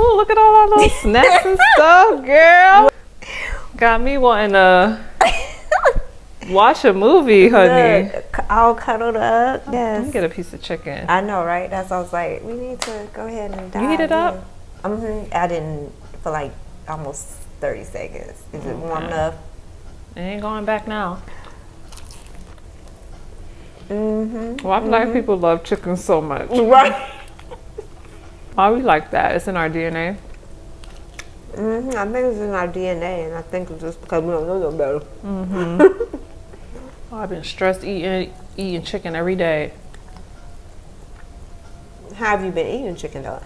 Ooh, look at all those snacks and stuff, girl. Got me wanting to watch a movie, honey. Look, all cuddled up. Yes. Let me get a piece of chicken. I know, right? That's why I was like, we need to go ahead and dive You heat it up? I didn't for like almost 30 seconds. Is it warm enough? It ain't going back now. Mm-hmm. Why black people love chicken so much? Right. Why we like that? It's in our DNA. Mm-hmm. I think it's in our DNA, and I think it's just because we don't know no better. Mm-hmm. Oh, I've been stressed eating chicken every day. How have you been eating chicken though?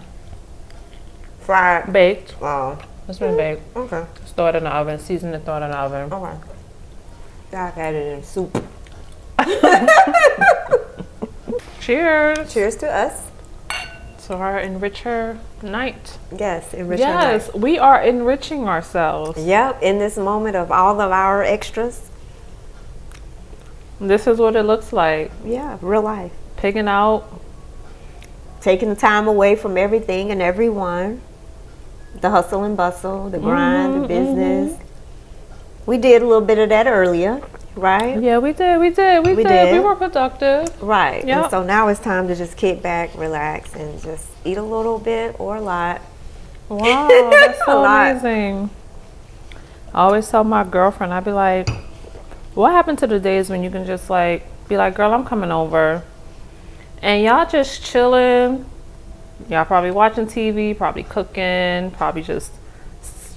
Fried? Baked. Oh. It's been baked. Okay. Just throw it in the oven. Season it, throw it in the oven. Okay. I've had it in soup. Cheers. Cheers to us. To our EnRicHer night. Yes, enrich Yes, our night. we are enriching ourselves. Yep, in this moment of all of our extras. This is what it looks like. Yeah, real life. Picking out. Taking the time away from everything and everyone. The hustle and bustle, the grind, the business. We did a little bit of that earlier, right? Yeah, we did. We were productive. Right. Yep. And so now it's time to just kick back, relax, and just eat a little bit or a lot. Wow, that's so A lot. amazing. I always tell my girlfriend, I'd be like, what happened to the days when you can just like, be like, girl, I'm coming over. And y'all just chilling. Y'all probably watching TV, probably cooking, probably just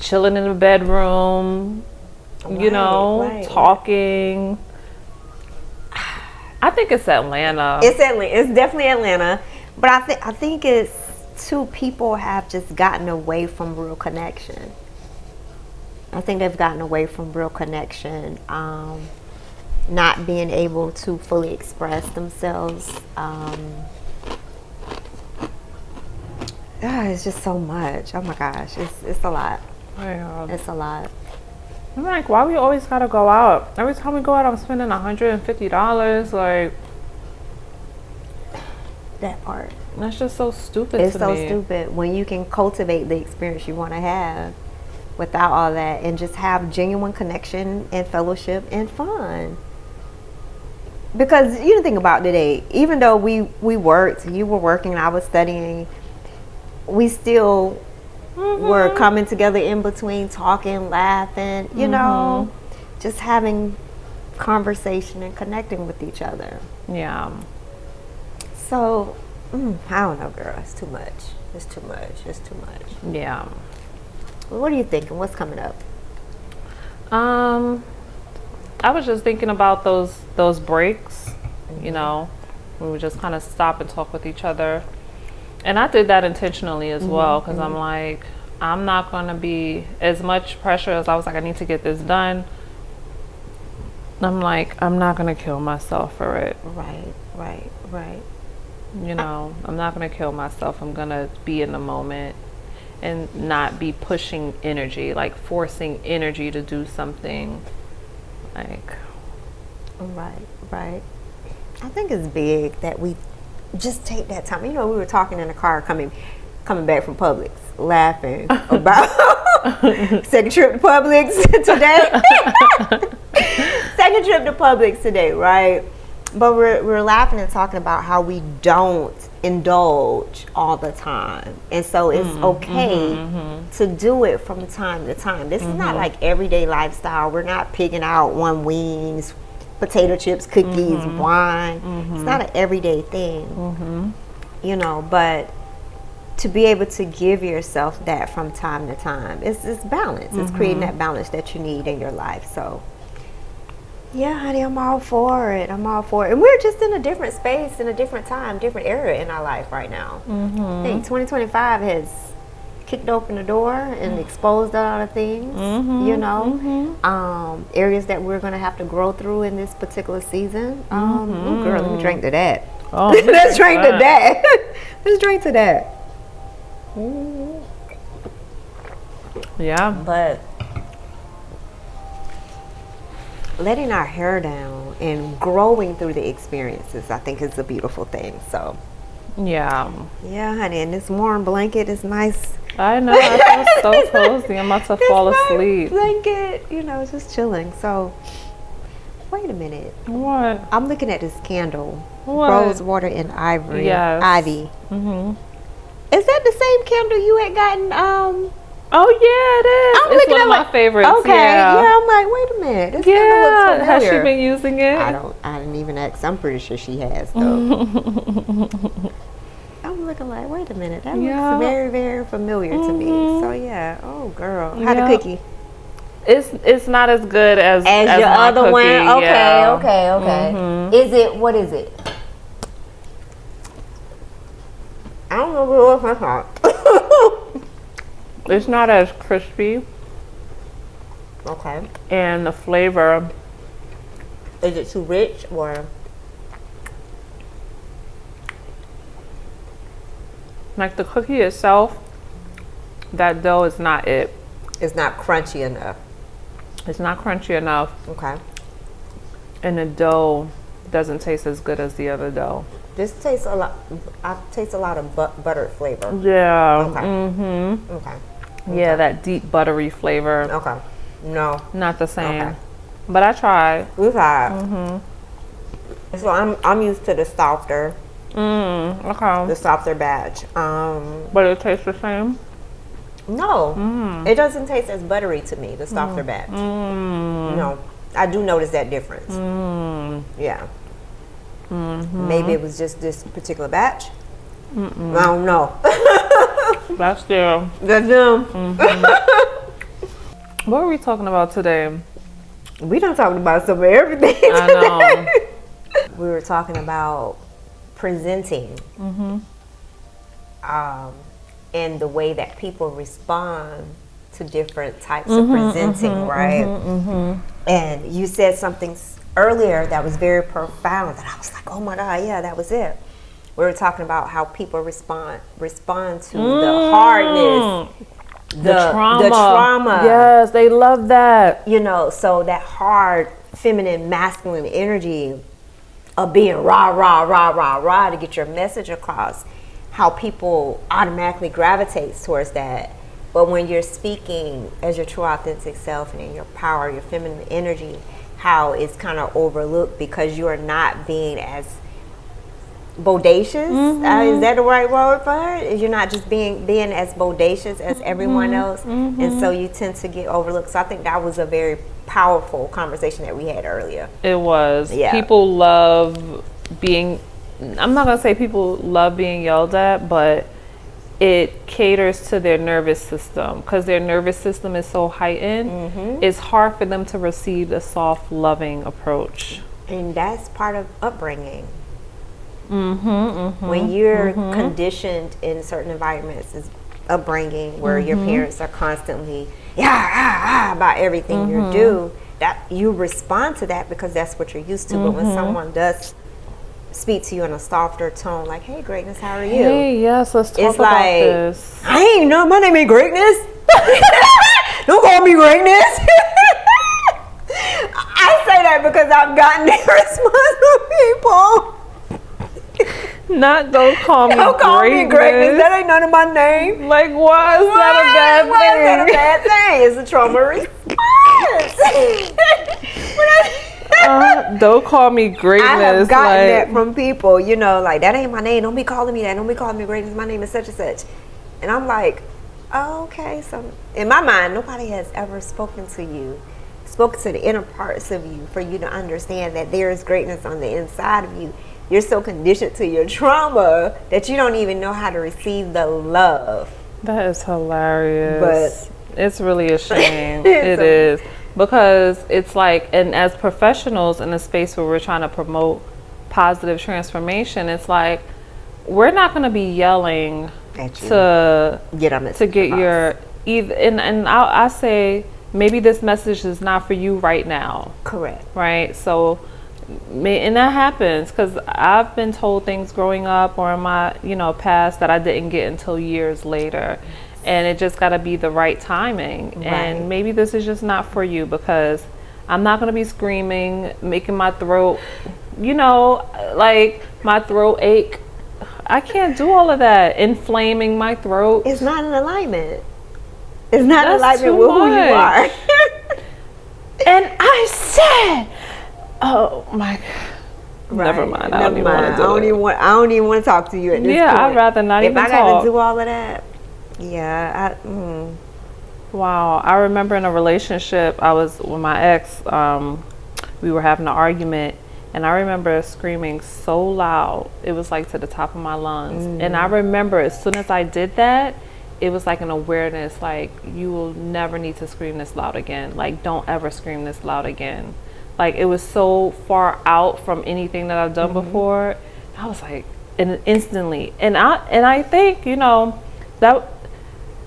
chilling in the bedroom, Right. talking. I think it's Atlanta. It's definitely Atlanta, but I think it's two people have just gotten away from real connection. I think they've gotten away from real connection, not being able to fully express themselves. It's just so much. Oh my gosh, it's a lot. Yeah. It's a lot. I'm like, why we always gotta go out? Every time we go out, I'm spending $150. Like, That part. that's just so stupid It's to so me. stupid when you can cultivate the experience you want to have without all that and just have genuine connection and fellowship and fun. Because you think about today, even though we worked, you were working, I was studying, we still were coming together in between, talking, laughing, you know, just having conversation and connecting with each other. Yeah. So, I don't know, girl. It's too much. It's too much. It's too much. Yeah. What are you thinking? What's coming up? I was just thinking about those breaks, you know, when we just kind of stop and talk with each other. And I did that intentionally as well, because I'm like, I'm not going to be as much pressure as I was like, I need to get this done. I'm like, I'm not going to kill myself for it. Right. You know, I'm not going to kill myself. I'm going to be in the moment and not be pushing energy, like forcing energy to do something. Like, Right. I think it's big that we just take that time. You know, we were talking in the car coming back from Publix, laughing about second trip to Publix today. Second trip to Publix today, right? But we're laughing and talking about how we don't indulge all the time. And so it's okay to do it from time to time. This is not like everyday lifestyle. We're not picking out one wings, potato chips, cookies, wine. It's not an everyday thing, you know, but to be able to give yourself that from time to time, it's balance. It's creating that balance that you need in your life. So, yeah, honey, I'm all for it. And we're just in a different space, in a different time, different era in our life right now. I think 2025 has kicked open the door and exposed a lot of things, you know, areas that we're going to have to grow through in this particular season. Ooh, girl, let me drink to that. oh, Let's drink to that. Let's drink to that. yeah. But letting our hair down and growing through the experiences, I think, is a beautiful thing. So Yeah. Yeah, honey, and this warm blanket is nice. I know. I feel so cozy. I'm about to fall asleep. Blanket, just chilling. So, wait a minute. What? I'm looking at this candle. What? Rose water and ivory. Yes. Ivy. Mm-hmm. Is that the same candle you had gotten? Oh yeah, it is. It's one of my favorites. Okay. Yeah, I'm like, wait a minute. This candle looks familiar. Has she been using it? I didn't even ask. I'm pretty sure she has though. I'm looking like, wait a minute. That looks very, very familiar to me. So yeah. Oh girl. How the cookie? It's not as good as your my other cookie. one. Okay, Yeah. okay. What is it? I don't know what my thought. It's not as crispy. Okay. And the flavor. Is it too rich or? Like the cookie itself, that dough is not it. It's not crunchy enough. It's not crunchy enough. Okay. And the dough doesn't taste as good as the other dough. This tastes a lot. I taste a lot of buttered flavor. Yeah. Okay. Mm-hmm. Okay. Yeah, that deep buttery flavor. Okay. No. Not the same. Okay. But I tried. We tried. Mm-hmm. So I'm used to the softer. Okay. The softer batch. But it tastes the same? No. It doesn't taste as buttery to me, the softer batch. No. I do notice that difference. Yeah. Maybe it was just this particular batch. I don't know. That's them. That's them. What are we talking about today? We done talking about some of everything. I know. We were talking about presenting. And the way that people respond to different types of presenting, right? And you said something earlier that was very profound that I was like, oh my God, yeah, that was it. We were talking about how people respond to the hardness, the trauma. Yes, they love that. So that hard feminine masculine energy of being rah, rah, rah, rah, rah to get your message across, how people automatically gravitates towards that. But when you're speaking as your true authentic self and in your power, your feminine energy, how it's kind of overlooked because you are not being as bodacious. Is that the right word for it? You're not just being as bodacious as everyone else, and so you tend to get overlooked. So I think that was a very powerful conversation that we had earlier. It was. Yeah. People love being, I'm not going to say people love being yelled at, but it caters to their nervous system because their nervous system is so heightened. It's hard for them to receive a soft, loving approach. And that's part of upbringing. When you're conditioned in certain environments, is upbringing where your parents are constantly about everything you do, that you respond to that because that's what you're used to. But when someone does speak to you in a softer tone, like, hey, Greatness, how are you? Hey, yes, let's talk about this. I ain't know, my name ain't Greatness. Don't call me Greatness. I say that because I've gotten that response from people. Don't call me Don't call me Greatness. That ain't none of my name. Like, why is that a bad thing? Why is that a bad thing? It's a trauma response. Don't call me Greatness. I have gotten that from people, like, that ain't my name. Don't be calling me that. Don't be calling me Greatness. My name is such and such. And I'm like, oh, okay. So in my mind, nobody has ever spoken to the inner parts of you for you to understand that there is greatness on the inside of you. You're so conditioned to your trauma that you don't even know how to receive the love. That is hilarious. But it's really a shame. It is. Because it's like, and as professionals in a space where we're trying to promote positive transformation, it's like, we're not going to be yelling to get your, either, and I say, maybe this message is not for you right now. Correct. Right? So, and that happens because I've been told things growing up or in my past that I didn't get until years later, and it just got to be the right timing. Right. And maybe this is just not for you because I'm not going to be screaming, making my throat like my throat ache I can't do all of that. Inflaming my throat. It's not in alignment. It's not in That's alignment too with who you are. And I said, oh my God. Right. Never mind. I don't even want to do it. I don't even want to talk to you at this point. Yeah, I'd rather not even talk. If I got to do all of that, Wow. I remember in a relationship, I was with my ex, we were having an argument, and I remember screaming so loud. It was like to the top of my lungs. And I remember as soon as I did that, it was like an awareness, like, you will never need to scream this loud again. Like, don't ever scream this loud again. Like, it was so far out from anything that I've done before. I was like, and instantly. And I think, you know, that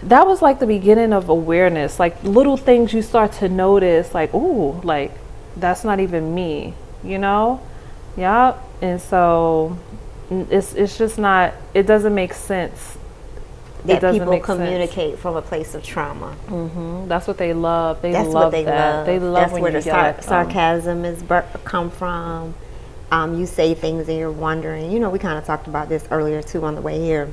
was like the beginning of awareness. Like, little things you start to notice, like, ooh, like, that's not even me, you know? Yeah. And so it's just not, it doesn't make sense. That people communicate from a place of trauma. That's what they love. That's love what they that. love. They love That's when where you the yell at them. sarcasm is come from. You say things and you're wondering. You know, we kind of talked about this earlier too on the way here,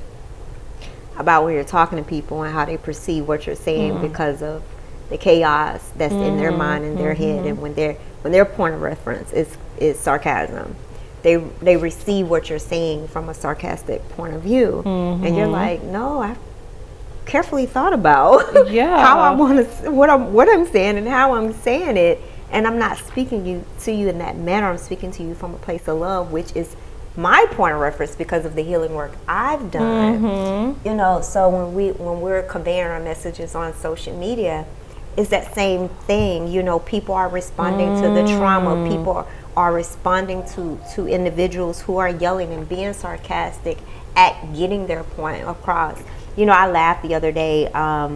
about when you're talking to people and how they perceive what you're saying because of the chaos that's in their mind and their head, and when their point of reference is sarcasm. They receive what you're saying from a sarcastic point of view, and you're like, no, I carefully thought about how I want to, what I'm saying and how I'm saying it, and I'm not speaking to you in that manner. I'm speaking to you from a place of love, which is my point of reference because of the healing work I've done. You know, so when we're conveying our messages on social media, it's that same thing. You know, people are responding to the trauma. People are responding to individuals who are yelling and being sarcastic at getting their point across. You know, I laughed the other day. I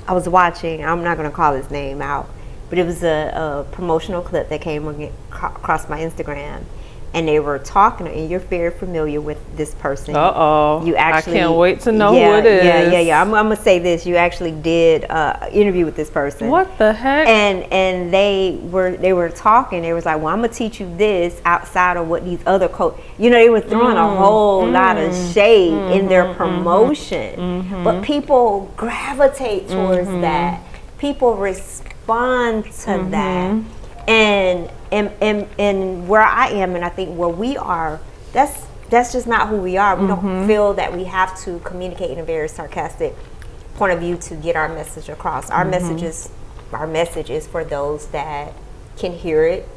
was watching, I'm not going to call his name out, but it was a promotional clip that came across my Instagram. And they were talking, and you're very familiar with this person. You actually, I can't wait to know who it is. Yeah. I'm gonna say this. You actually did interview with this person. What the heck? And they were talking. They was like, well, I'm gonna teach you this outside of what these other you know, they were throwing a whole lot of shade in their promotion. But people gravitate towards that. People respond to that. And where I am, and I think where we are, that's just not who we are. We don't feel that we have to communicate in a very sarcastic point of view to get our message across. Our message is for those that can hear it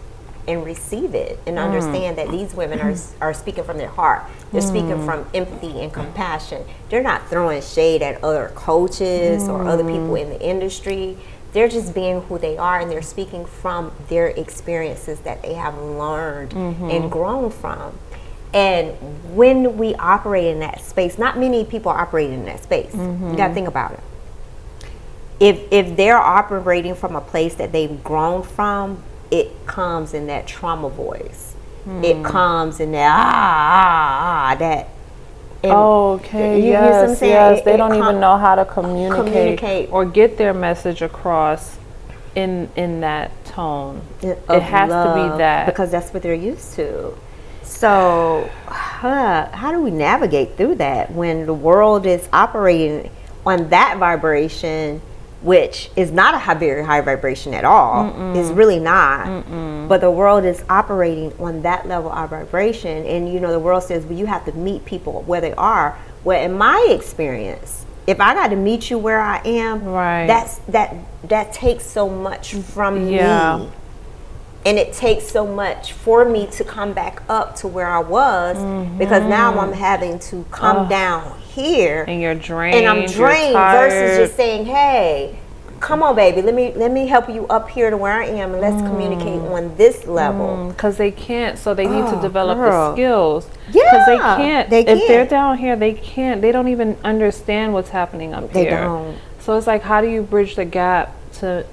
and receive it and understand that these women are speaking from their heart. They're speaking from empathy and compassion. They're not throwing shade at other coaches or other people in the industry. They're just being who they are, and they're speaking from their experiences that they have learned and grown from. And when we operate in that space, not many people are operating in that space. You got to think about it. If they're operating from a place that they've grown from, it comes in that trauma voice. It comes in that that. Okay, you know what I'm saying? Yes. They don't even know how to communicate or get their message across in that tone. It has to be that. Because that's what they're used to. So how do we navigate through that when the world is operating on that vibration, which is not a very high vibration at all? It's really not. But the world is operating on that level of vibration, and you know, the world says, well, you have to meet people where they are. Well, in my experience, if I got to meet you where I am, that takes so much from me, and it takes so much for me to come back up to where I was, because now I'm having to come down here, and you're drained, and I'm drained, versus just saying, hey, come on, baby, let me help you up here to where I am, and let's communicate on this level. Because they can't, so they need to develop the skills. Yeah, because they can't. If they're down here, they can't. They don't even understand what's happening up here. They don't. So it's like, how do you bridge the gap to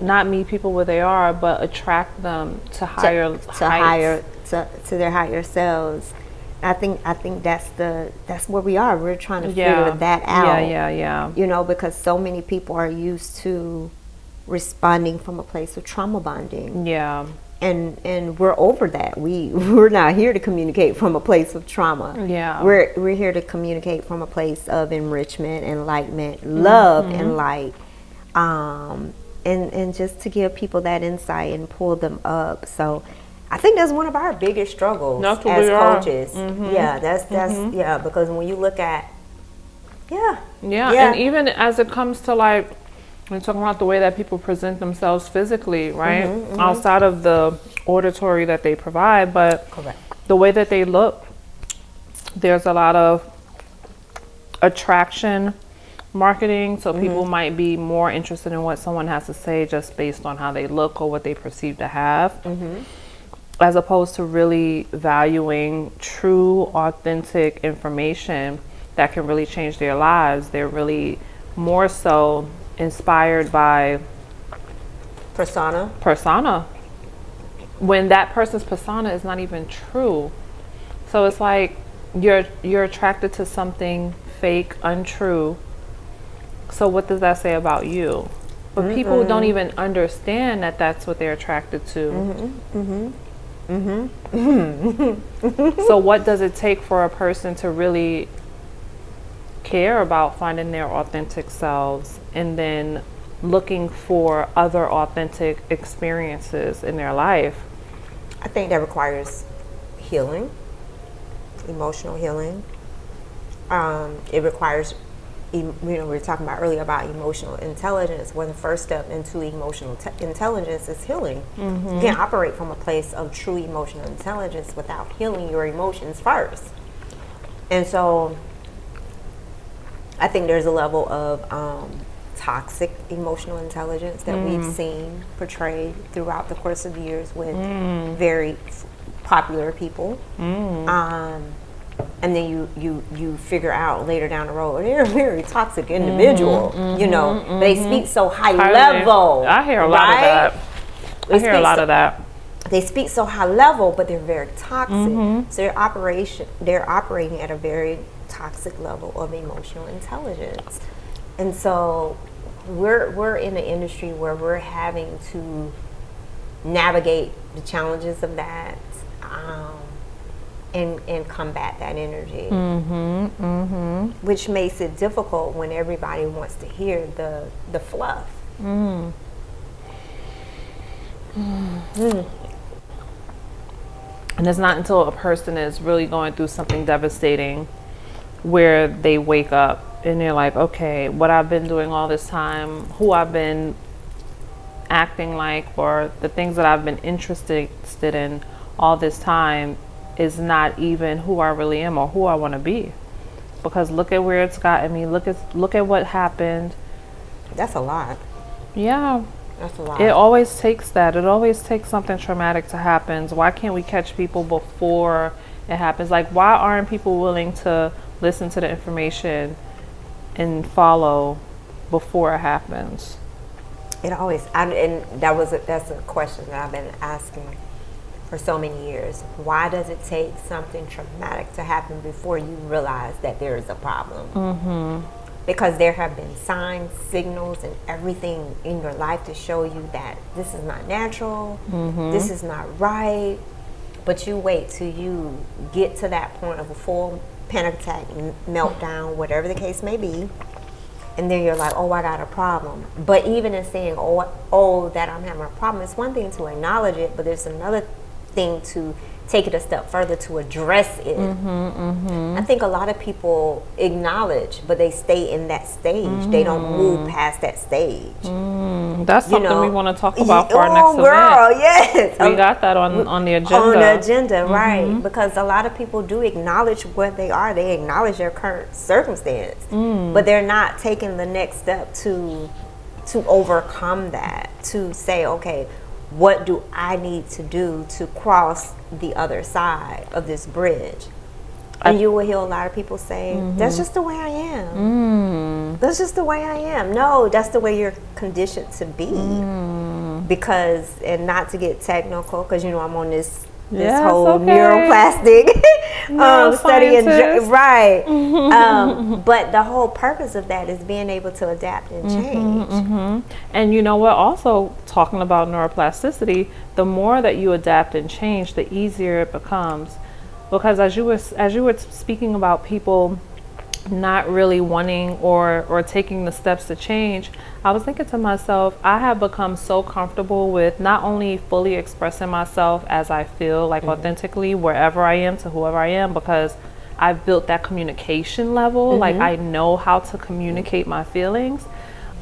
not meet people where they are, but attract them to higher heights, to their higher selves? I think that's where we are. We're trying to figure that out. Yeah. You know, because so many people are used to responding from a place of trauma bonding. Yeah. and we're over that. We're not here to communicate from a place of trauma. Yeah. We're here to communicate from a place of enrichment, enlightenment, love, and light, and just to give people that insight and pull them up. So I think that's one of our biggest struggles as coaches. Yeah, that's yeah, because when you look at and even as it comes to like, we're talking about the way that people present themselves physically, right? Outside of the auditory that they provide, but the way that they look, there's a lot of attraction marketing. So people might be more interested in what someone has to say just based on how they look or what they perceive to have, as opposed to really valuing true, authentic information that can really change their lives. They're really more so inspired by persona when that person's persona is not even true. So it's like you're attracted to something fake, untrue. So what does that say about you? But people don't even understand that that's what they're attracted to. So what does it take for a person to really care about finding their authentic selves and then looking for other authentic experiences in their life? I think that requires healing, emotional healing. It requires, we were talking about earlier about emotional intelligence, where the first step into emotional intelligence is healing. You can't operate from a place of true emotional intelligence without healing your emotions first. And so I think there's a level of toxic emotional intelligence that we've seen portrayed throughout the course of years with very popular people. And then you figure out later down the road, they're a very toxic individual. They speak so high level. I hear a lot of that. I hear a lot of that. They speak so high level, but they're very toxic. So they're operating at a very toxic level of emotional intelligence. And so we're in an industry where we're having to navigate the challenges of that, and combat that energy, which makes it difficult when everybody wants to hear the fluff. And it's not until a person is really going through something devastating where they wake up and they're like, okay, what I've been doing all this time, who I've been acting like, or the things that I've been interested in all this time is not even who I really am or who I want to be. Because look at where it's gotten me. Look at what happened. That's a lot. Yeah. That's a lot. It always takes that. It always takes something traumatic to happen. Why can't we catch people before it happens? Like, why aren't people willing to listen to the information and follow before it happens? It always, that's a question that I've been asking for so many years. Why does it take something traumatic to happen before you realize that there is a problem? Because there have been signs, signals, and everything in your life to show you that this is not natural, this is not right, but you wait till you get to that point of a full panic attack, meltdown, whatever the case may be, and then you're like, oh, I got a problem. But even in saying, oh, that I'm having a problem, it's one thing to acknowledge it, but there's another thing to take it a step further to address it. I think a lot of people acknowledge, but they stay in that stage. They don't move past that stage. That's something we want to talk about for our next event. Yes. We got that on the agenda. On the agenda, right. Because a lot of people do acknowledge where they are. They acknowledge their current circumstance, but they're not taking the next step to overcome that, to say, okay, what do I need to do to cross the other side of this bridge? And you will hear a lot of people say, that's just the way I am. That's just the way I am. No, that's the way you're conditioned to be. Because, and not to get technical, because I'm on this whole neuroplastic studying, Neuroscientist. right. But the whole purpose of that is being able to adapt and change. And you know what? Also, talking about neuroplasticity, the more that you adapt and change, the easier it becomes. Because as you were speaking about people not really wanting or taking the steps to change, I was thinking to myself, I have become so comfortable with not only fully expressing myself as I feel, like authentically, wherever I am, to whoever I am, because I've built that communication level. Like, I know how to communicate my feelings,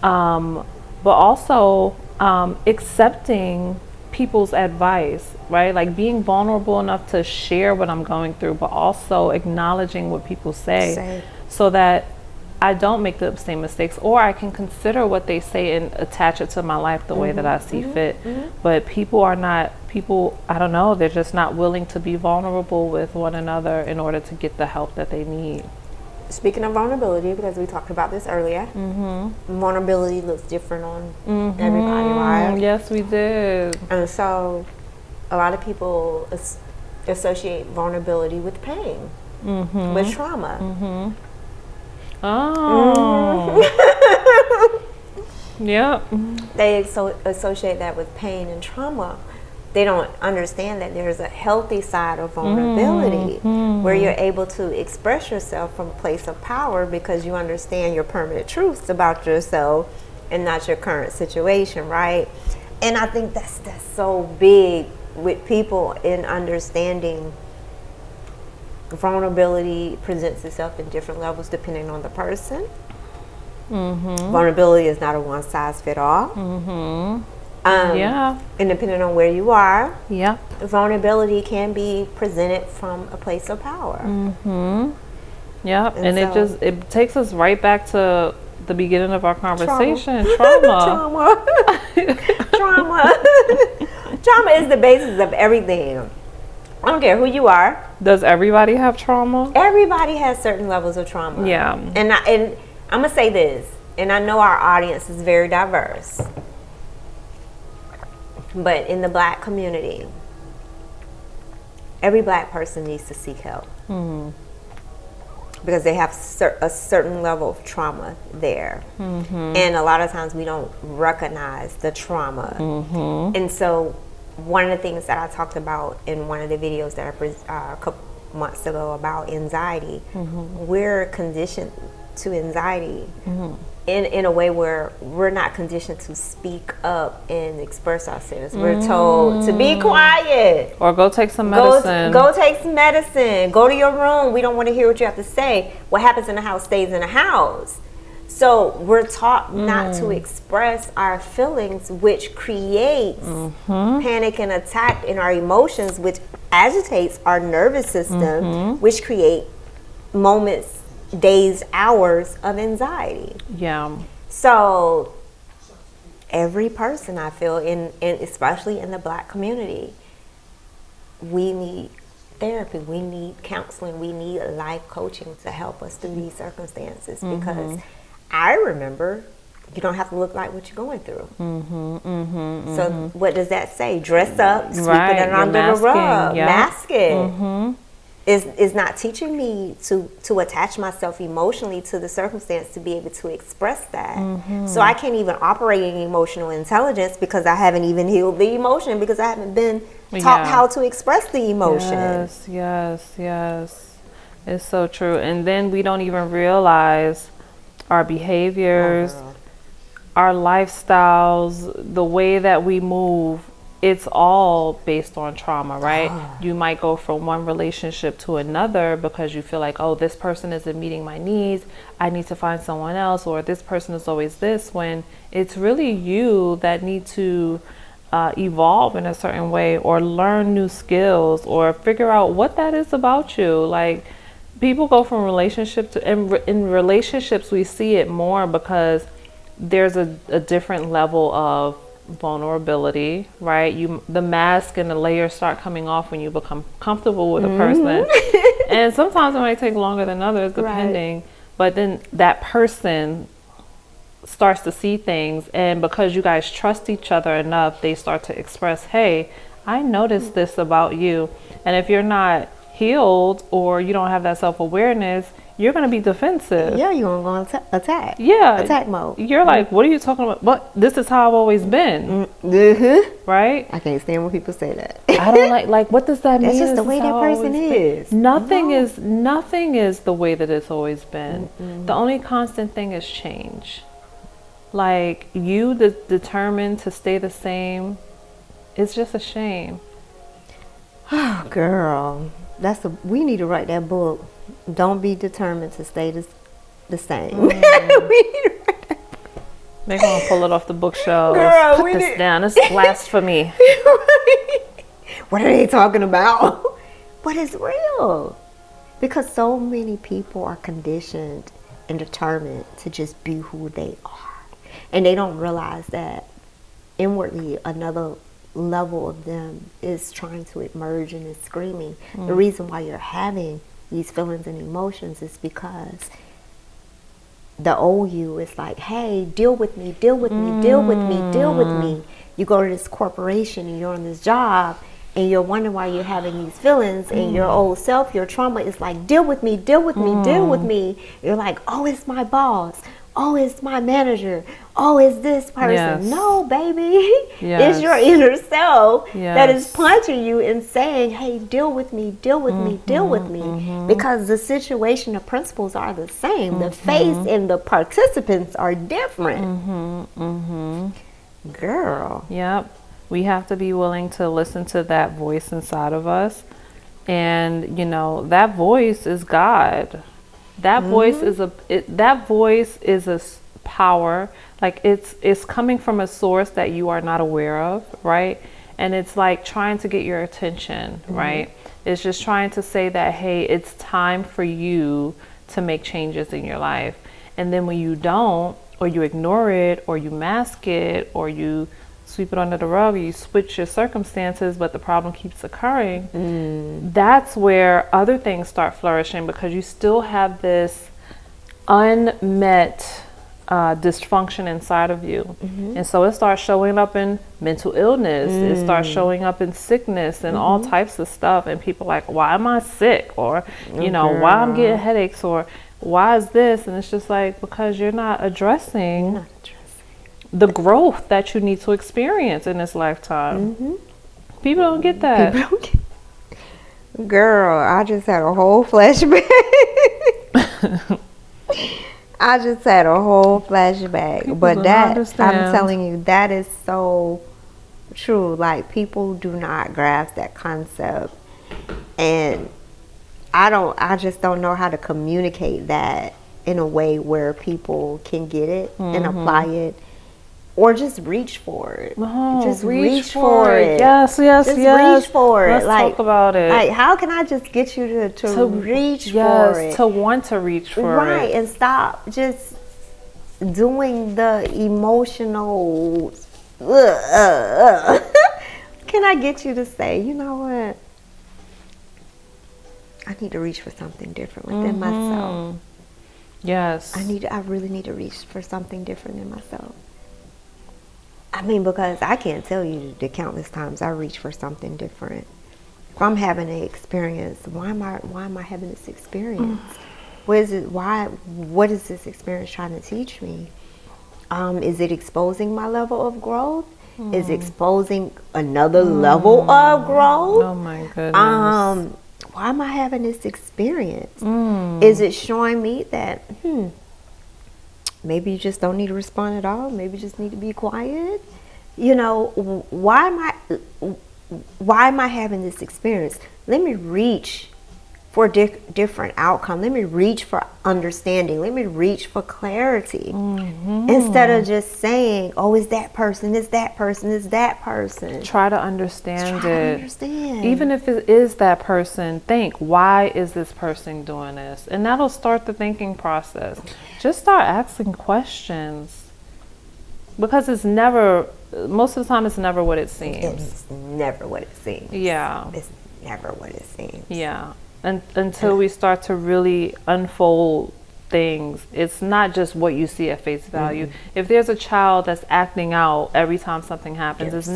but also accepting people's advice, right? Like being vulnerable enough to share what I'm going through, but also acknowledging what people say. So that I don't make the same mistakes, or I can consider what they say and attach it to my life the way that I see fit. But people, I don't know, they're just not willing to be vulnerable with one another in order to get the help that they need. Speaking of vulnerability, because we talked about this earlier, vulnerability looks different on everybody, right? Yes, we did. And so a lot of people associate vulnerability with pain, with trauma. Oh. Yep. They associate that with pain and trauma. They don't understand that there's a healthy side of vulnerability where you're able to express yourself from a place of power because you understand your permanent truths about yourself and not your current situation, right? And I think that's so big with people in understanding vulnerability presents itself in different levels depending on the person. Vulnerability is not a one size fit all. And depending on where you are, vulnerability can be presented from a place of power. And so it takes us right back to the beginning of our conversation. Trauma. Trauma is the basis of everything. I don't care who you are. Does everybody have trauma? Everybody has certain levels of trauma. Yeah. And I'm going to say this, and I know our audience is very diverse, but in the Black community, every Black person needs to seek help because they have a certain level of trauma there. And a lot of times we don't recognize the trauma. And so one of the things that I talked about in one of the videos that I a couple months ago about anxiety, we're conditioned to anxiety in a way where we're not conditioned to speak up and express ourselves. We're told to be quiet. Or go take some medicine. Go take some medicine. Go to your room. We don't want to hear what you have to say. What happens in the house stays in the house. So we're taught not to express our feelings, which creates panic and attack in our emotions, which agitates our nervous system, which create moments, days, hours of anxiety. Yeah. So every person, I feel, in especially in the Black community, we need therapy, we need counseling, we need life coaching to help us through these circumstances because I remember you don't have to look like what you're going through. So what does that say? Dress up, sweep it under the rug, mask it. Is not teaching me to attach myself emotionally to the circumstance to be able to express that. So I can't even operate in emotional intelligence because I haven't even healed the emotion because I haven't been taught how to express the emotion. Yes. It's so true. And then we don't even realize our behaviors, our lifestyles, the way that we move, it's all based on trauma, right? You might go from one relationship to another because you feel like, oh, this person isn't meeting my needs, I need to find someone else, or this person is always this, when it's really you that need to evolve in a certain way or learn new skills or figure out what that is about you. Like, people go from relationship to, in relationships we see it more because there's a different level of vulnerability, right? The mask and the layers start coming off when you become comfortable with a person. And sometimes it might take longer than others depending, but then that person starts to see things, and because you guys trust each other enough, they start to express, hey, I noticed this about you. And if you're not healed or you don't have that self-awareness, you're going to be defensive. Yeah, you're going to go attack. Yeah. Attack mode. You're like, what are you talking about? But this is how I've always been. Right? I can't stand when people say that. I don't like, what does that mean? That's just the way that person is. Nothing is the way that it's always been. The only constant thing is change. Like, you determined to stay the same, it's just a shame. Oh, girl. We need to write that book. Don't be determined to stay the same. We need to write that book. They're going to pull it off the bookshelf. Girl, Put this down. It's blasphemy. What are they talking about? But it's real. Because so many people are conditioned and determined to just be who they are. And they don't realize that inwardly another level of them is trying to emerge and is screaming. The reason why you're having these feelings and emotions is because the old you is like, hey, deal with me, deal with me, deal with me, deal with me. You go to this corporation and you're on this job and you're wondering why you're having these feelings, and your old self, your trauma is like, deal with me, deal with me, deal with me. You're like, oh, it's my boss. Oh, it's my manager. Oh, it's this person. Yes. No, baby. Yes. It's your inner self that is Yes. punching you and saying, hey, deal with me, deal with me, deal with me. Because the situation, the principles are the same. The face and the participants are different. Girl. Yep. We have to be willing to listen to that voice inside of us. And, that voice is God. That voice is a power. Like it's coming from a source that you are not aware of, right? And it's like trying to get your attention, right? It's just trying to say that, hey, it's time for you to make changes in your life. And then when you don't, or you ignore it, or you mask it, or you sweep it under the rug, or you switch your circumstances, but the problem keeps occurring, that's where other things start flourishing, because you still have this unmet dysfunction inside of you. And so it starts showing up in mental illness. It starts showing up in sickness and all types of stuff. And people are like, why am I sick? Or, why I'm getting headaches? Or why is this? And it's just like, because you're not addressing the growth that you need to experience in this lifetime. People don't get that. Girl, I just had a whole flashback. But that, I'm telling you, that is so true. Like, people do not grasp that concept. And I just don't know how to communicate that in a way where people can get it and apply it. Or just reach for it. Just reach for it. Yes. Just reach for it. Let's talk about it. Like, how can I just get you to reach for it? To want to reach for it. Right, and stop just doing the emotional. Can I get you to say, you know what? I need to reach for something different within myself. Yes. I really need to reach for something different in myself. I mean, because I can't tell you the countless times I reach for something different. If I'm having an experience, why am I having this experience? What is this experience trying to teach me? Is it exposing my level of growth? Is it exposing another level of growth? Oh my goodness. Why am I having this experience? Is it showing me that, maybe you just don't need to respond at all. Maybe you just need to be quiet. Why am I having this experience? Let me reach for different outcome. Let me reach for understanding. Let me reach for clarity. Instead of just saying, oh, it's that person, it's that person, it's that person. Try to understand it. Even if it is that person, think, why is this person doing this? And that'll start the thinking process. Just start asking questions. Because most of the time, it's never what it seems. It's never what it seems. Yeah. It's never what it seems. Yeah. Until we start to really unfold things, it's not just what you see at face value. If there's a child that's acting out every time something happens, There's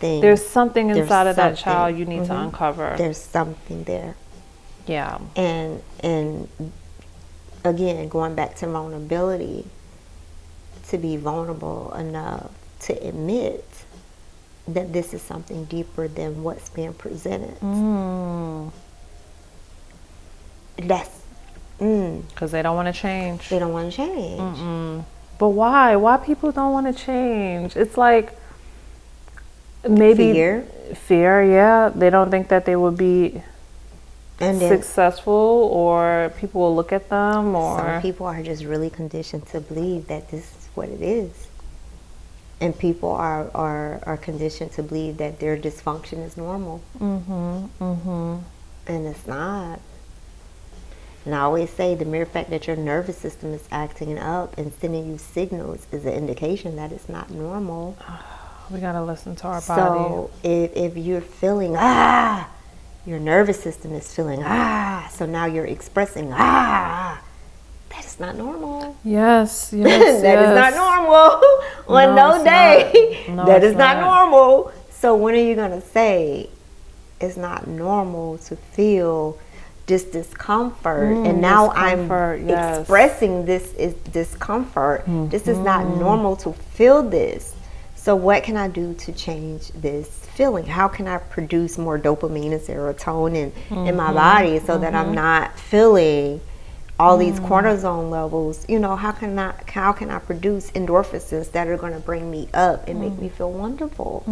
there's something inside of that child you need to uncover. There's something there. Yeah. And again, going back to vulnerability, to be vulnerable enough to admit that this is something deeper than what's being presented. That's Because they don't want to change. they don't want to change. But why? Why people don't want to change? It's like maybe fear. Yeah, they don't think that they would be successful, or people will look at them, or some people are just really conditioned to believe that this is what it is, and people are conditioned to believe that their dysfunction is normal. And it's not. And I always say the mere fact that your nervous system is acting up and sending you signals is an indication that it's not normal. We gotta listen to our body. So if you're feeling your nervous system is feeling so now you're expressing that is not normal. Yes, That is not normal on no day. That is not normal. So when are you gonna say it's not normal to feel this discomfort, and now I'm expressing this is discomfort. This is not normal to feel this. So what can I do to change this feeling? How can I produce more dopamine and serotonin in my body so that I'm not feeling all these cortisone levels? You know, how can I produce endorphins that are going to bring me up and make me feel wonderful?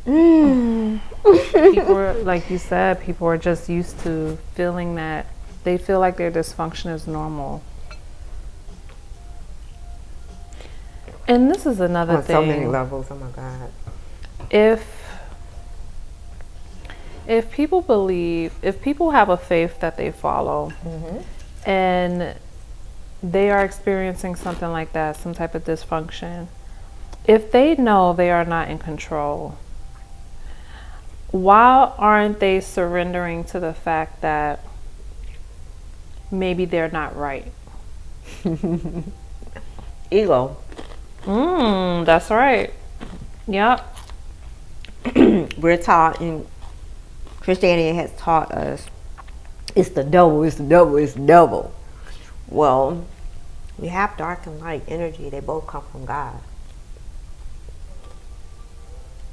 People are, like you said, people are just used to feeling that they feel like their dysfunction is normal. And this is another thing. On so many levels, oh my God. If people have a faith that they follow, and they are experiencing something like that, some type of dysfunction, if they know they are not in control, why aren't they surrendering to the fact that maybe they're not right? Ego. That's right. Yep. We're taught, and Christianity has taught us, it's the devil, it's the devil, it's the devil. Well, we have dark and light energy. They both come from God.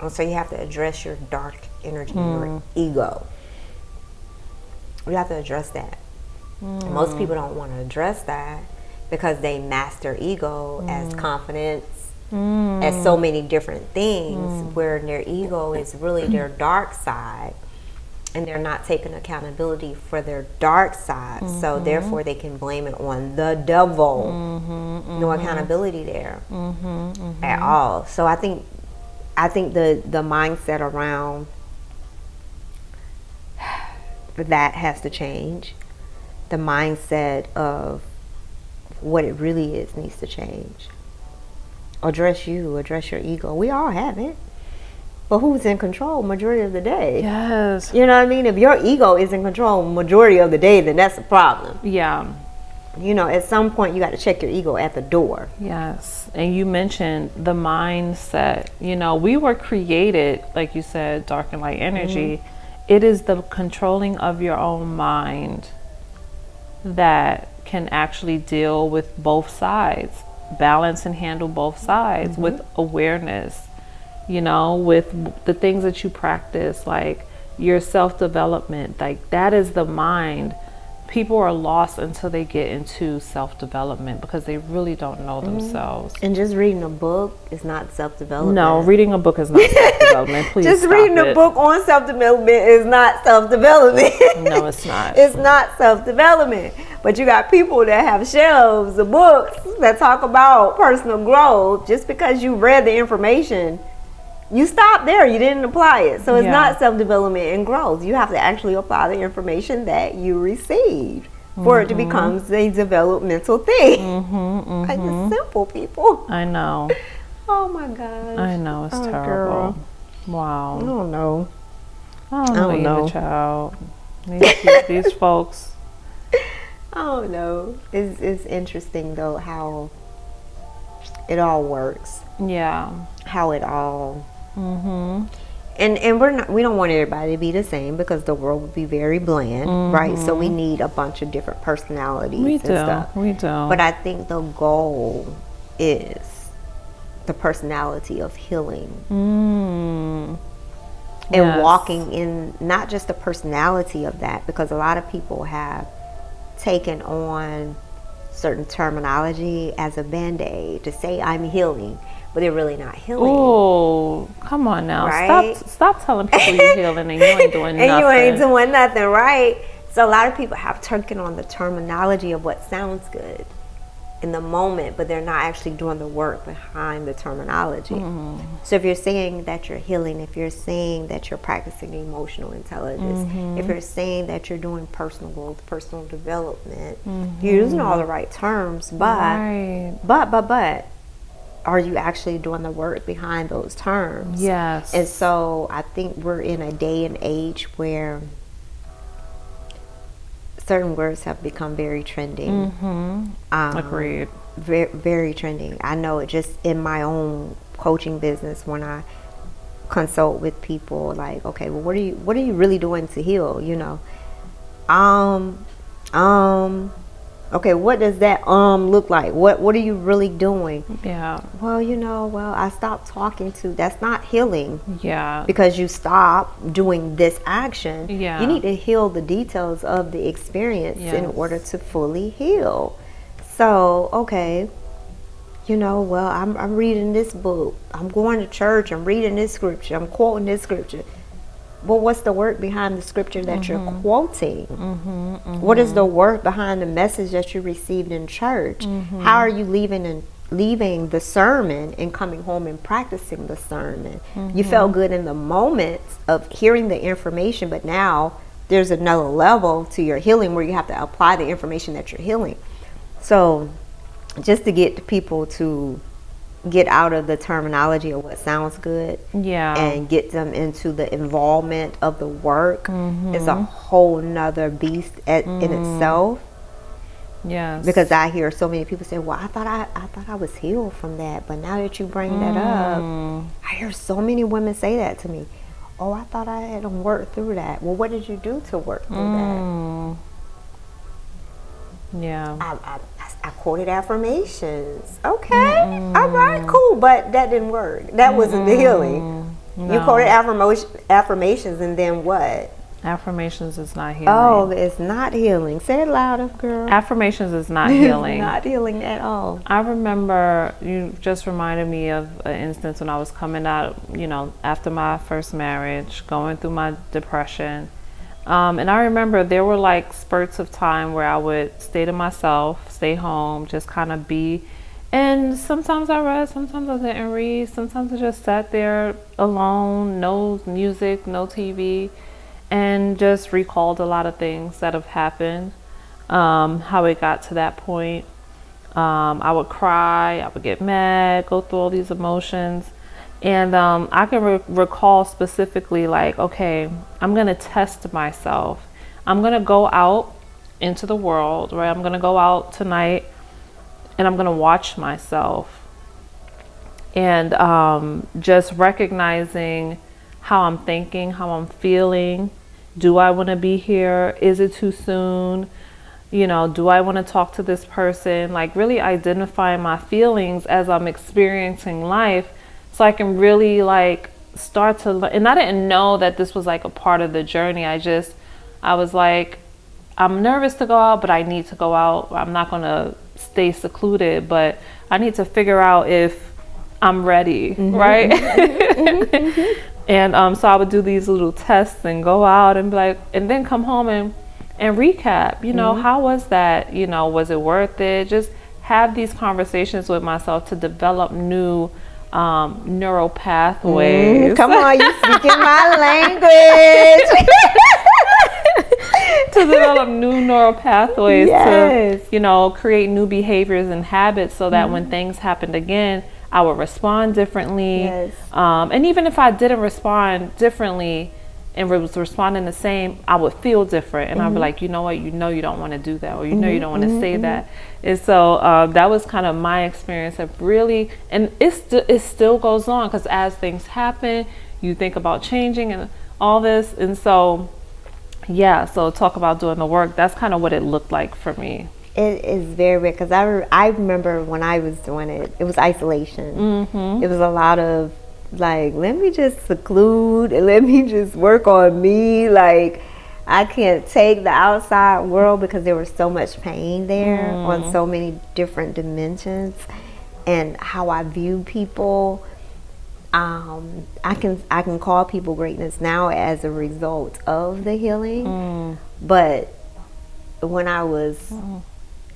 And so you have to address your dark energy, your ego. We have to address that. And most people don't want to address that because they master ego as confidence, as so many different things, where their ego is really their dark side, and they're not taking accountability for their dark side. So therefore they can blame it on the devil. No accountability there at all. So I think the mindset around that has to change. The mindset of what it really is needs to change. Address your ego. We all have it. But who's in control majority of the day? Yes. You know what I mean? If your ego is in control majority of the day, then that's a problem. Yeah. You know, at some point you got to check your ego at the door. Yes. And you mentioned the mindset. You know, we were created, like you said, dark and light energy. It is the controlling of your own mind that can actually deal with both sides, balance and handle both sides with awareness, you know, with the things that you practice, like your self-development, like that is the mind. People are lost until they get into self-development because they really don't know themselves. And just reading a book is not self-development. No, reading a book is not self-development. Please just reading a book on self-development is not self-development. No, it's not. It's not self-development. But you got people that have shelves of books that talk about personal growth. Just because you read the information, you stopped there. You didn't apply it. So it's not self-development and growth. You have to actually apply the information that you received for it to become a developmental thing. Like, it's simple, people. I know. Oh my gosh. I know, it's terrible. Girl. Wow. I don't know. I don't know. Child. These folks. I don't know. It's interesting though how it all works. Yeah. How it all And we don't want everybody to be the same, because the world would be very bland, right? So we need a bunch of different personalities stuff. We do. But I think the goal is the personality of healing. And walking in not just the personality of that, because a lot of people have taken on certain terminology as a band-aid to say I'm healing, but they're really not healing. Oh, come on now. Right? Stop telling people you're healing and you ain't doing nothing. And you ain't doing nothing, right? So a lot of people have taken on the terminology of what sounds good in the moment, but they're not actually doing the work behind the terminology. So if you're saying that you're healing, if you're saying that you're practicing emotional intelligence, if you're saying that you're doing personal growth, personal development, you're using all the right terms, but are you actually doing the work behind those terms? Yes. And so I think we're in a day and age where certain words have become very trending. Agreed. Very, very trending. I know it just in my own coaching business, when I consult with people, like, okay, well, what are you really doing to heal? You know, okay, what does that look like? What are you really doing? Yeah. Well, I stopped talking to. That's not healing. Yeah. Because you stop doing this action. Yeah. You need to heal the details of the experience in order to fully heal. So, okay, I'm reading this book. I'm going to church. I'm reading this scripture. I'm quoting this scripture. Well, what's the work behind the scripture that you're quoting? What is the work behind the message that you received in church? How are you leaving the sermon and coming home and practicing the sermon? You felt good in the moment of hearing the information, but now there's another level to your healing where you have to apply the information that you're healing. So just to get people to get out of the terminology of what sounds good, and get them into the involvement of the work is a whole nother beast in itself. Yes. Because I hear so many people say, well, I thought I was healed from that, but now that you bring that up, I hear so many women say that to me. Oh, I thought I had worked through that. Well, what did you do to work through that? Yeah. I quoted affirmations. Okay, all right, cool, but that didn't work. That wasn't the healing. No. You quoted affirmations, and then what? Affirmations is not healing. Oh, it's not healing. Say it louder, girl. Affirmations is not healing. Not healing at all. I remember, you just reminded me of an instance when I was coming out, after my first marriage, going through my depression. And I remember there were like spurts of time where I would stay to myself, stay home, just kind of be. And sometimes I read, sometimes I didn't read, sometimes I just sat there alone, no music, no TV, and just recalled a lot of things that have happened, how it got to that point. I would cry, I would get mad, go through all these emotions. And I can recall specifically, like, okay, I'm going to test myself. I'm going to go out into the world, right? I'm going to go out tonight and I'm going to watch myself. And just recognizing how I'm thinking, how I'm feeling. Do I want to be here? Is it too soon? Do I want to talk to this person? Like, really identifying my feelings as I'm experiencing life, so I can really start to learn. And I didn't know that this was like a part of the journey. I was like, I'm nervous to go out, but I need to go out. I'm not going to stay secluded, but I need to figure out if I'm ready, right? And so I would do these little tests and go out and be like, and then come home and recap, how was that? Was it worth it? Just have these conversations with myself to develop new neural pathways. Come on, you speaking my language. To develop new neural pathways, to create new behaviors and habits, so that when things happened again, I would respond differently. And even if I didn't respond differently and was responding the same, I would feel different, and I'd be like, you know what, you don't want to do that, or you don't want to say that. And so that was kind of my experience of really, and it still goes on, because as things happen, you think about changing and all this. And so, yeah, so talk about doing the work. That's kind of what it looked like for me. It is very weird because I remember when I was doing it, it was isolation. It was a lot of like, let me just seclude and let me just work on me. Like, I can't take the outside world because there was so much pain there on so many different dimensions, and how I view people. I can call people greatness now as a result of the healing, but when I was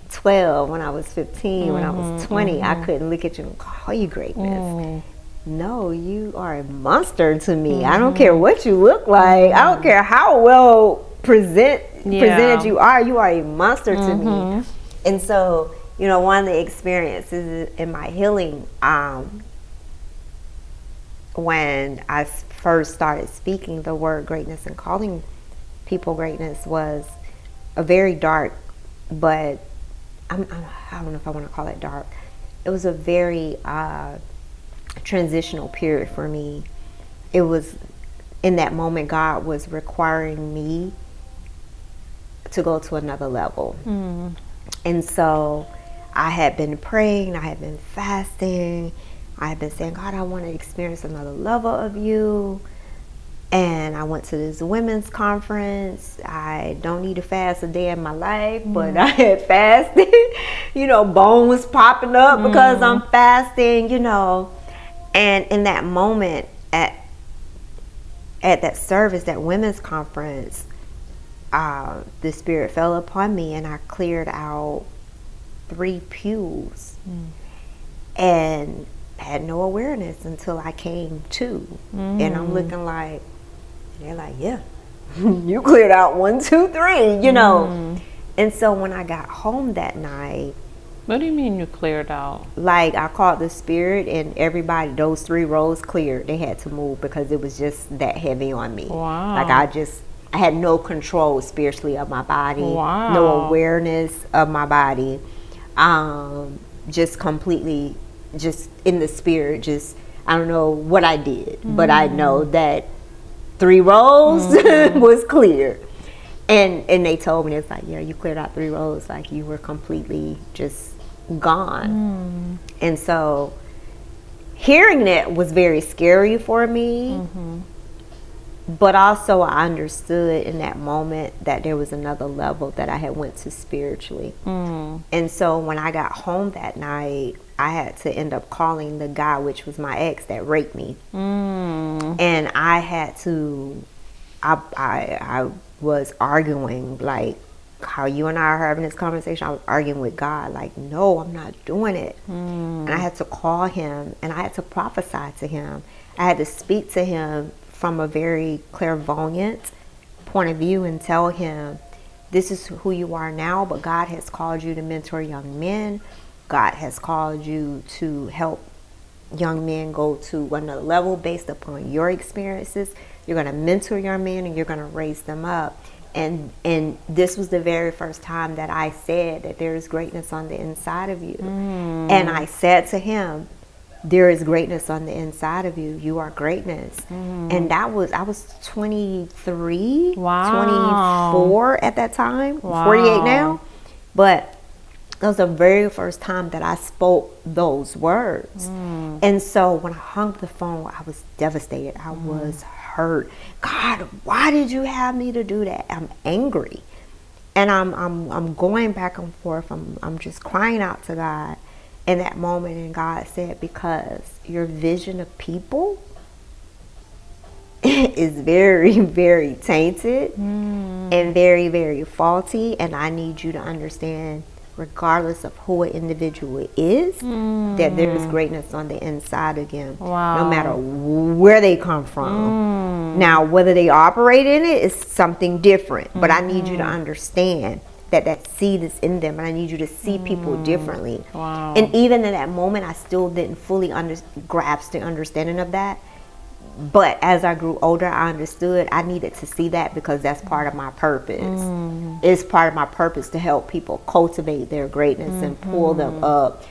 12, when I was 15, when I was 20, I couldn't look at you and call you greatness. No, you are a monster to me. I don't care what you look like. I don't care how well presented you are a monster to me. And so, you know, one of the experiences in my healing, when I first started speaking the word greatness and calling people greatness, was a very dark, but I don't know if I want to call it dark. It was a very transitional period for me. It was in that moment God was requiring me to go to another level. And so I had been praying, I had been fasting, I had been saying, God, I want to experience another level of you. And I went to this women's conference. I don't need to fast a day in my life, but I had fasted. You know, bones popping up because I'm fasting, you know. And in that moment, at that service, that women's conference, the Spirit fell upon me, and I cleared out 3 pews. And had no awareness until I came to. And I'm looking like, they're like, yeah, you cleared out 1, 2, 3, you know. And so when I got home that night, What do you mean you cleared out? like, I called the Spirit, and everybody, those 3 rows cleared. They had to move because it was just that heavy on me. Wow. Like, I had no control spiritually of my body. Wow. No awareness of my body. Just completely, just in the spirit, just, I don't know what I did, but I know that 3 rows was clear. And they told me, it's like, yeah, you cleared out 3 rows, like you were completely just gone. And so hearing that was very scary for me. But also I understood in that moment that there was another level that I had went to spiritually. And so when I got home that night, I had to end up calling the guy, which was my ex, that raped me. And I had to, I was arguing, like how you and I are having this conversation. I was arguing with God, like, no, I'm not doing it. And I had to call him, and I had to prophesy to him. I had to speak to him from a very clairvoyant point of view and tell him, this is who you are now, but God has called you to mentor young men. God has called you to help young men go to another level based upon your experiences. You're going to mentor young men, and you're going to raise them up. And this was the very first time that I said that there is greatness on the inside of you. And I said to him, there is greatness on the inside of you. You are greatness. And I was 23, 24 at that time, 48 now. But that was the very first time that I spoke those words. And so when I hung the phone, I was devastated. I was hurt. God, why did you have me to do that? I'm angry. And I'm going back and forth. I'm just crying out to God in that moment. And God said, because your vision of people is very, very tainted and very, very faulty. And I need you to understand, regardless of who an individual is, that there is greatness on the inside of them, no matter where they come from. Now, whether they operate in it is something different, but I need you to understand that seed is in them, and I need you to see people differently. And even in that moment, I still didn't fully grasp the understanding of that. But as I grew older, I understood I needed to see that, because that's part of my purpose. It's part of my purpose to help people cultivate their greatness and pull them up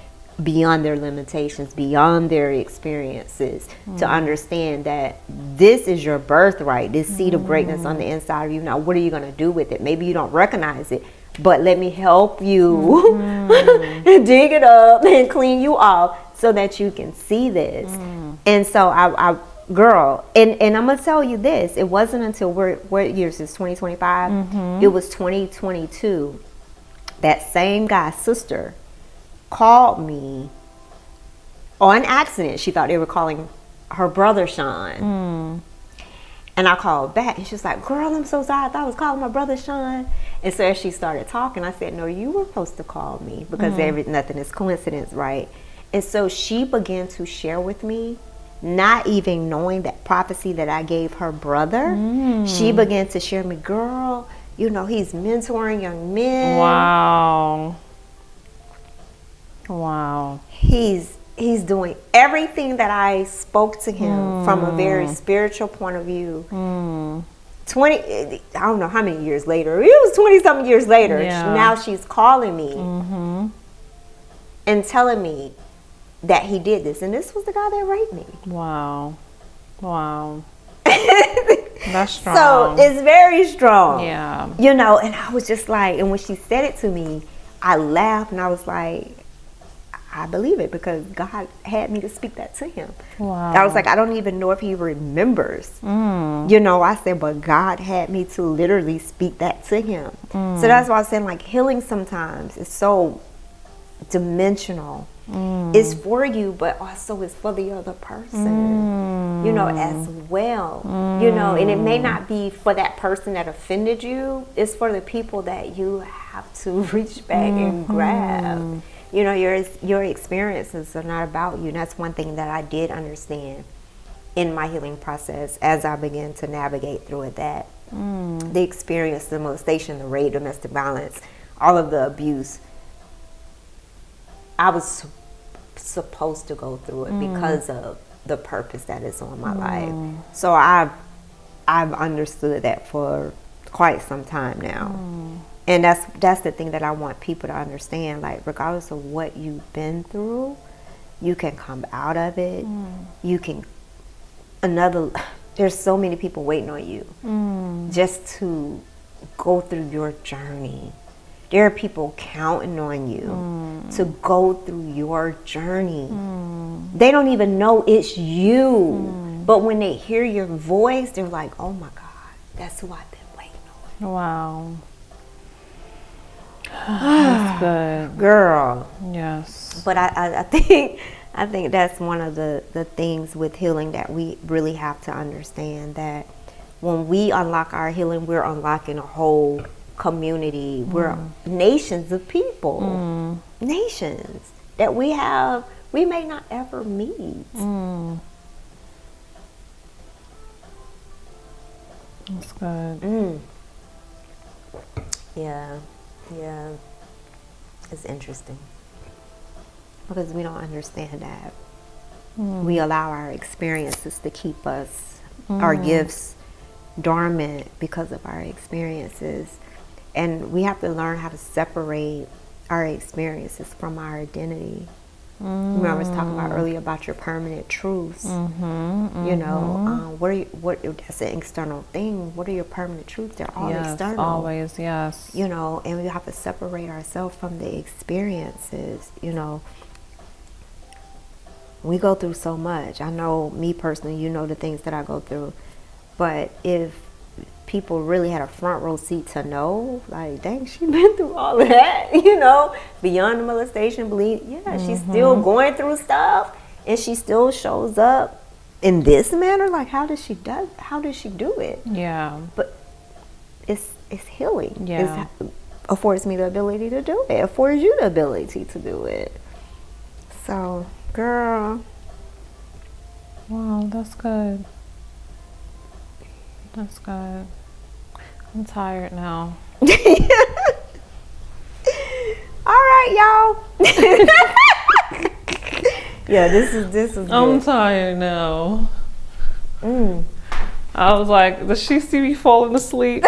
beyond their limitations, beyond their experiences, to understand that this is your birthright, this seed of greatness on the inside of you. Now, what are you going to do with it? Maybe you don't recognize it, but let me help you dig it up and clean you off so that you can see this. And so I girl, and I'm gonna tell you this, it wasn't until what year is this, 2025? It was 2022. That same guy's sister called me on accident. She thought they were calling her brother Sean. And I called back and she was like, girl, I'm so sorry, I thought I was calling my brother Sean. And so as she started talking, I said, no, you were supposed to call me, because nothing is coincidence, right? And so she began to share with me, not even knowing that prophecy that I gave her brother. She began to share me, girl, you know, he's mentoring young men. Wow. He's doing everything that I spoke to him from a very spiritual point of view. 20, I don't know how many years later. It was 20-something years later. Yeah. Now she's calling me and telling me that he did this. And this was the guy that raped me. Wow. That's strong. So it's very strong. Yeah. You know, and I was just like, and when she said it to me, I laughed and I was like, I believe it, because God had me to speak that to him. Wow. I was like, I don't even know if he remembers. You know, I said, but God had me to literally speak that to him. So that's why I was saying, like, healing sometimes is so dimensional. It's for you, but also it's for the other person, you know, as well. You know, and it may not be for that person that offended you. It's for the people that you have to reach back and grab. You know, your experiences are not about you. And that's one thing that I did understand in my healing process as I began to navigate through it, that the experience, the molestation, the rape, domestic violence, all of the abuse, I was supposed to go through it because of the purpose that is on my life. So I've understood that for quite some time now. And that's the thing that I want people to understand. Like, regardless of what you've been through, you can come out of it. You can there's so many people waiting on you just to go through your journey. There are people counting on you to go through your journey. They don't even know it's you. But when they hear your voice, they're like, oh my God, that's who I've been waiting on. Wow. That's good. Girl. Yes. But I think that's one of the things with healing that we really have to understand, that when we unlock our healing, we're unlocking a whole community. We're nations of people. Nations that we may not ever meet. That's good. Yeah. It's interesting because we don't understand that. We allow our experiences to keep us, our gifts, dormant because of our experiences. And we have to learn how to separate our experiences from our identity. Remember I was talking about earlier about your permanent truths. You know, that's an external thing. What are your permanent truths? They're all external. Always, yes. You know, and we have to separate ourselves from the experiences. You know, we go through so much. I know me personally, you know the things that I go through. But if people really had a front row seat to know, like, dang, she been through all of that, you know, beyond the molestation, she's still going through stuff, and she still shows up in this manner. Like, how does she do it? Yeah. But it's healing. Yeah. It affords me the ability to do it. It affords you the ability to do it. So, girl. Wow, that's good. That's good. I'm tired now. All right, y'all. Yeah, this is I'm good. tired now. I was like, does she see me falling asleep?